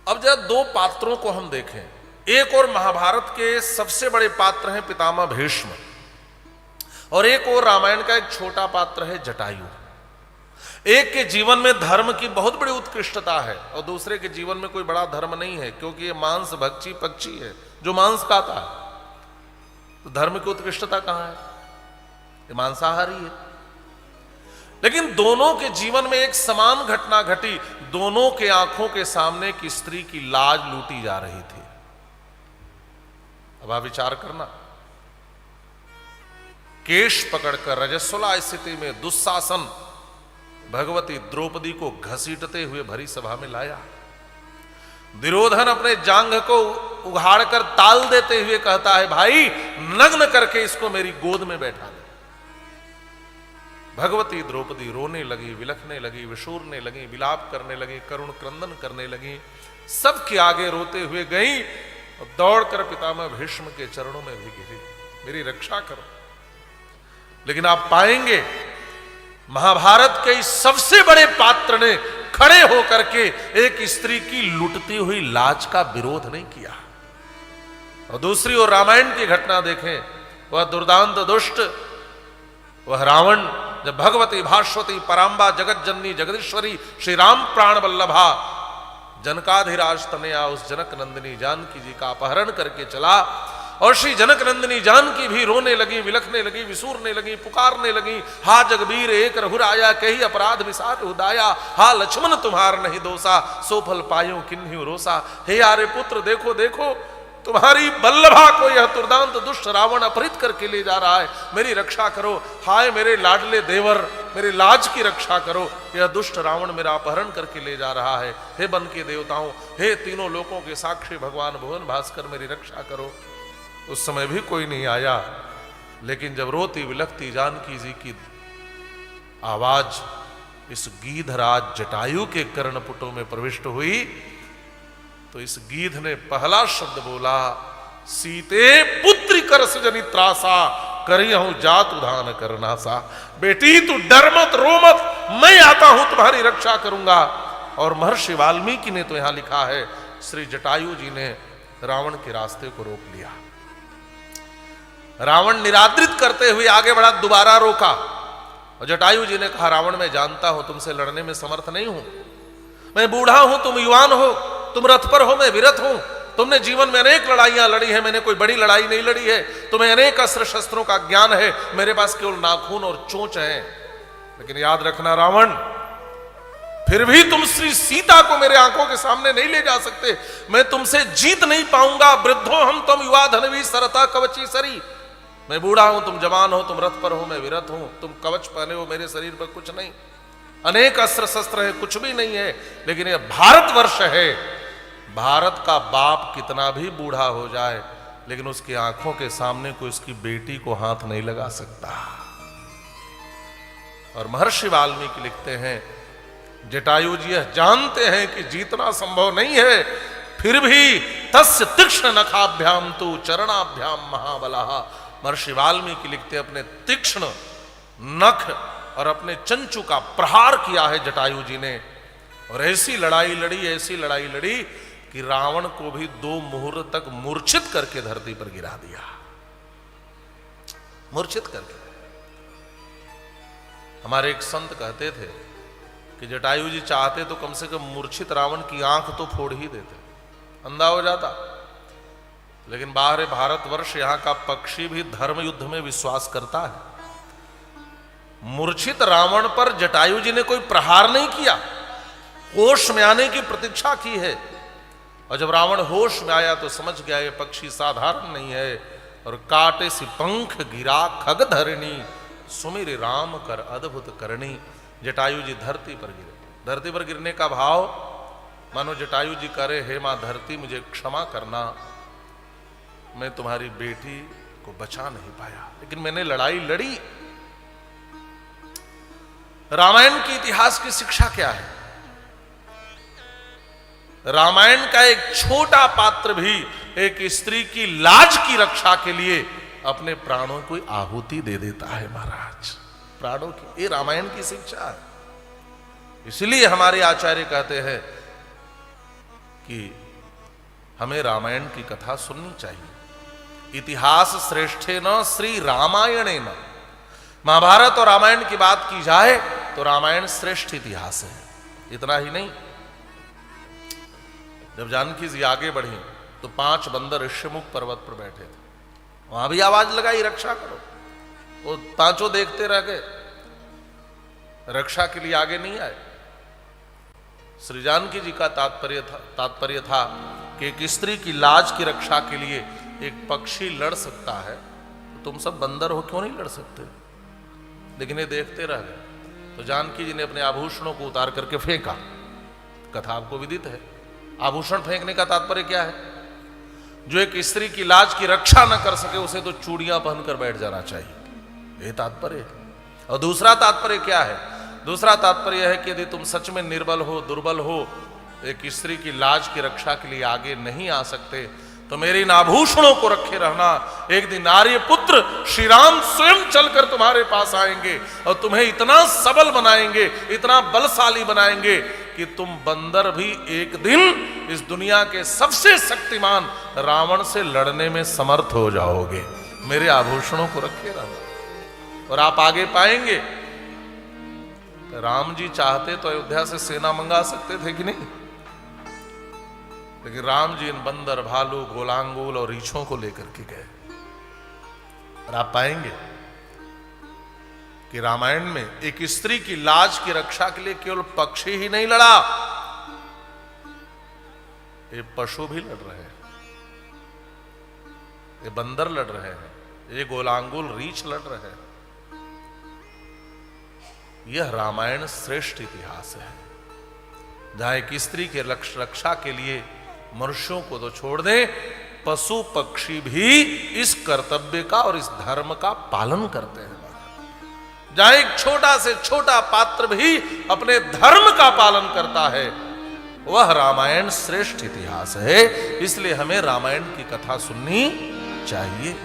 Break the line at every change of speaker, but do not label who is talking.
अब जरा दो पात्रों को हम देखें। एक और महाभारत के सबसे बड़े पात्र हैं पितामह भीष्म, और एक और रामायण का एक छोटा पात्र है जटायु। एक के जीवन में धर्म की बहुत बड़ी उत्कृष्टता है और दूसरे के जीवन में कोई बड़ा धर्म नहीं है, क्योंकि ये मांस भक्षी पक्षी है जो मांस खाता है। तो धर्म की उत्कृष्टता कहां है? ये मांसाहारी है। लेकिन दोनों के जीवन में एक समान घटना घटी। दोनों के आंखों के सामने की स्त्री की लाज लूटी जा रही थी। अब आप विचार करना, केश पकड़कर रजस्वला स्थिति में दुशासन भगवती द्रौपदी को घसीटते हुए भरी सभा में लाया। दुर्योधन अपने जांघ को उघाड़कर ताल देते हुए कहता है, भाई नग्न करके इसको मेरी गोद में बैठा दे। भगवती द्रौपदी रोने लगी, विलखने लगी, विशूरने लगी, विलाप करने लगी, करुण क्रंदन करने लगी, सबके आगे रोते हुए गई और दौड़कर पितामह भीष्म के चरणों में भी गिरी, मेरी रक्षा करो। लेकिन आप पाएंगे महाभारत के इस सबसे बड़े पात्र ने खड़े होकर के एक स्त्री की लुटती हुई लाज का विरोध नहीं किया। और दूसरी ओर रामायण की घटना देखें, वह दुर्दांत दुष्ट, वह रावण, जब भगवती भास्वती परांबा जगत जननी जगदीश्वरी श्री राम प्राण वल्लभा जनकाधिराज तनया उस जनक नंदिनी जानकी जी का अपहरण करके चला, और श्री जनक नंदिनी जानकी भी रोने लगी, विलखने लगी, विसूरने लगी, पुकारने लगी, हा जगबीर एक रघुराया कही अपराध विसार उदाया, हा लक्ष्मण तुम्हार नहीं दोषा सो फल पायो किन्हीं रोसा। हे आर्य पुत्र देखो देखो, तुम्हारी बल्लभा को यह दुर्दांत दुष्ट रावण अपहरित करके ले जा रहा है, मेरी रक्षा करो। हाय मेरे लाडले देवर, मेरी लाज की रक्षा करो, यह दुष्ट रावण मेरा अपहरण करके ले जा रहा है। हे वन के देवताओं, हे तीनों लोकों के साक्षी भगवान भुवन भास्कर, मेरी रक्षा करो। उस समय भी कोई नहीं आया, लेकिन जब रोती विलखती जानकी जी की आवाज इस गीधराज जटायु के कर्णपुटों में प्रविष्ट हुई, तो इस गीध ने पहला शब्द बोला, सीते पुत्री कर सजनी त्रासा करियहूं जात उधान करना सा। बेटी तू डर मत, रो मत, मैं आता हूं तुम्हारी रक्षा करूंगा। और महर्षि वाल्मीकि ने तो यहां लिखा है, श्री जटायु जी ने रावण के रास्ते को रोक लिया। रावण निरादृत करते हुए आगे बढ़ा, दोबारा रोका, और जटायु जी ने कहा, रावण मैं जानता हूं तुमसे लड़ने में समर्थ नहीं हूं, मैं बूढ़ा हूं, तुम युवान हो, तुम रथ पर हो, मैं विरत हूं, तुमने जीवन में अनेक लड़ाइयां लड़ी है, मैंने कोई बड़ी लड़ाई नहीं लड़ी है, तुम्हें अनेक अस्त्र शस्त्रों का ज्ञान है, मेरे पास केवल नाखून और चोंच है। लेकिन याद रखना रावण, फिर भी तुम श्री सीता को मेरे आंखों के सामने नहीं ले जा सकते, मैं तुमसे जीत नहीं पाऊंगा। वृद्धो हम तुम युवा धनवी सरता कवची सरी, मैं बूढ़ा हूं, तुम जवान हो, तुम रथ पर हो, मैं विरत हूं, तुम कवच पहने हो, मेरे शरीर पर कुछ नहीं, अनेक अस्त्र शस्त्र है, कुछ भी नहीं है। लेकिन यह भारतवर्ष है, भारत का बाप कितना भी बूढ़ा हो जाए, लेकिन उसकी आंखों के सामने कोई उसकी बेटी को हाथ नहीं लगा सकता। और महर्षि वाल्मीकि लिखते हैं, जटायु जी यह जानते हैं कि जीतना संभव नहीं है, फिर भी तस्य तीक्ष्ण नखाभ्याम तु चरणाभ्याम महाबलः। महर्षि वाल्मीकि लिखते, अपने तीक्ष्ण नख और अपने चंचू का प्रहार किया है जटायु जी ने, और ऐसी लड़ाई लड़ी, ऐसी लड़ाई लड़ी कि रावण को भी 2 मुहूर्त तक मूर्छित करके धरती पर गिरा दिया, मूर्छित करके। हमारे एक संत कहते थे कि जटायु जी चाहते तो कम से कम मूर्छित रावण की आंख तो फोड़ ही देते, अंधा हो जाता। लेकिन बाहर भारतवर्ष, यहां का पक्षी भी धर्म युद्ध में विश्वास करता है। मूर्छित रावण पर जटायु जी ने कोई प्रहार नहीं किया, होश में आने की प्रतीक्षा की है। और जब रावण होश में आया तो समझ गया ये पक्षी साधारण नहीं है, और काटे से पंख गिरा खग धरणी सुमिर राम कर अद्भुत करणी। जटायु जी धरती पर गिरे। धरती पर गिरने का भाव मानो जटायु जी करे, हे मां धरती मुझे क्षमा करना, मैं तुम्हारी बेटी को बचा नहीं पाया, लेकिन मैंने लड़ाई लड़ी। रामायण के इतिहास की शिक्षा क्या है? रामायण का एक छोटा पात्र भी एक स्त्री की लाज की रक्षा के लिए अपने प्राणों को आहुति दे देता है महाराज, प्राणों की। ये रामायण की शिक्षा है। इसलिए हमारे आचार्य कहते हैं कि हमें रामायण की कथा सुननी चाहिए। इतिहास श्रेष्ठे न श्री रामायणे न, महाभारत और रामायण की बात की जाए तो रामायण श्रेष्ठ इतिहास है। इतना ही नहीं, जब जानकी जी आगे बढ़ी तो 5 बंदर ऋष्यमुख पर्वत पर बैठे थे, वहां भी आवाज लगाई रक्षा करो, वो 5 देखते रह गए, रक्षा के लिए आगे नहीं आए। श्री जानकी जी का तात्पर्य था कि एक स्त्री की लाज की रक्षा के लिए एक पक्षी लड़ सकता है, तो तुम सब बंदर हो क्यों नहीं लड़ सकते? लेकिन ये देखते रह गए। तो जानकी जी ने अपने आभूषणों को उतार करके फेंका। कथा आपको विदित है। आभूषण फेंकने का तात्पर्य क्या है? जो एक स्त्री की लाज की रक्षा न कर सके उसे तो चूड़ियां पहनकर बैठ जाना चाहिए, ये तात्पर्य है। और दूसरा तात्पर्य क्या है? दूसरा तात्पर्य है कि यदि तुम सच में निर्बल हो, दुर्बल हो, एक स्त्री की लाज की रक्षा के लिए आगे नहीं आ सकते, तो मेरे इन आभूषणों को रखे रहना। एक दिन आर्य पुत्र श्री राम स्वयं चलकर तुम्हारे पास आएंगे और तुम्हें इतना सबल बनाएंगे, इतना बलशाली बनाएंगे कि तुम बंदर भी एक दिन इस दुनिया के सबसे शक्तिमान रावण से लड़ने में समर्थ हो जाओगे। मेरे आभूषणों को रखे रहना। और आप आगे पाएंगे, राम जी चाहते तो अयोध्या से सेना मंगा सकते थे कि नहीं, लेकिन राम जी इन बंदर, भालू, गोलांगुल और रीछों को लेकर के गए। और आप पाएंगे कि रामायण में एक स्त्री की लाज की रक्षा के लिए केवल पक्षी ही नहीं लड़ा, ये पशु भी लड़ रहे हैं, ये बंदर लड़ रहे हैं, ये गोलांगुल रीछ लड़ रहे हैं। यह रामायण श्रेष्ठ इतिहास है, जहां एक स्त्री के रक्षा के लिए मनुष्यों को तो छोड़ दें, पशु पक्षी भी इस कर्तव्य का और इस धर्म का पालन करते हैं। जहां एक छोटा से छोटा पात्र भी अपने धर्म का पालन करता है, वह रामायण श्रेष्ठ इतिहास है। इसलिए हमें रामायण की कथा सुननी चाहिए।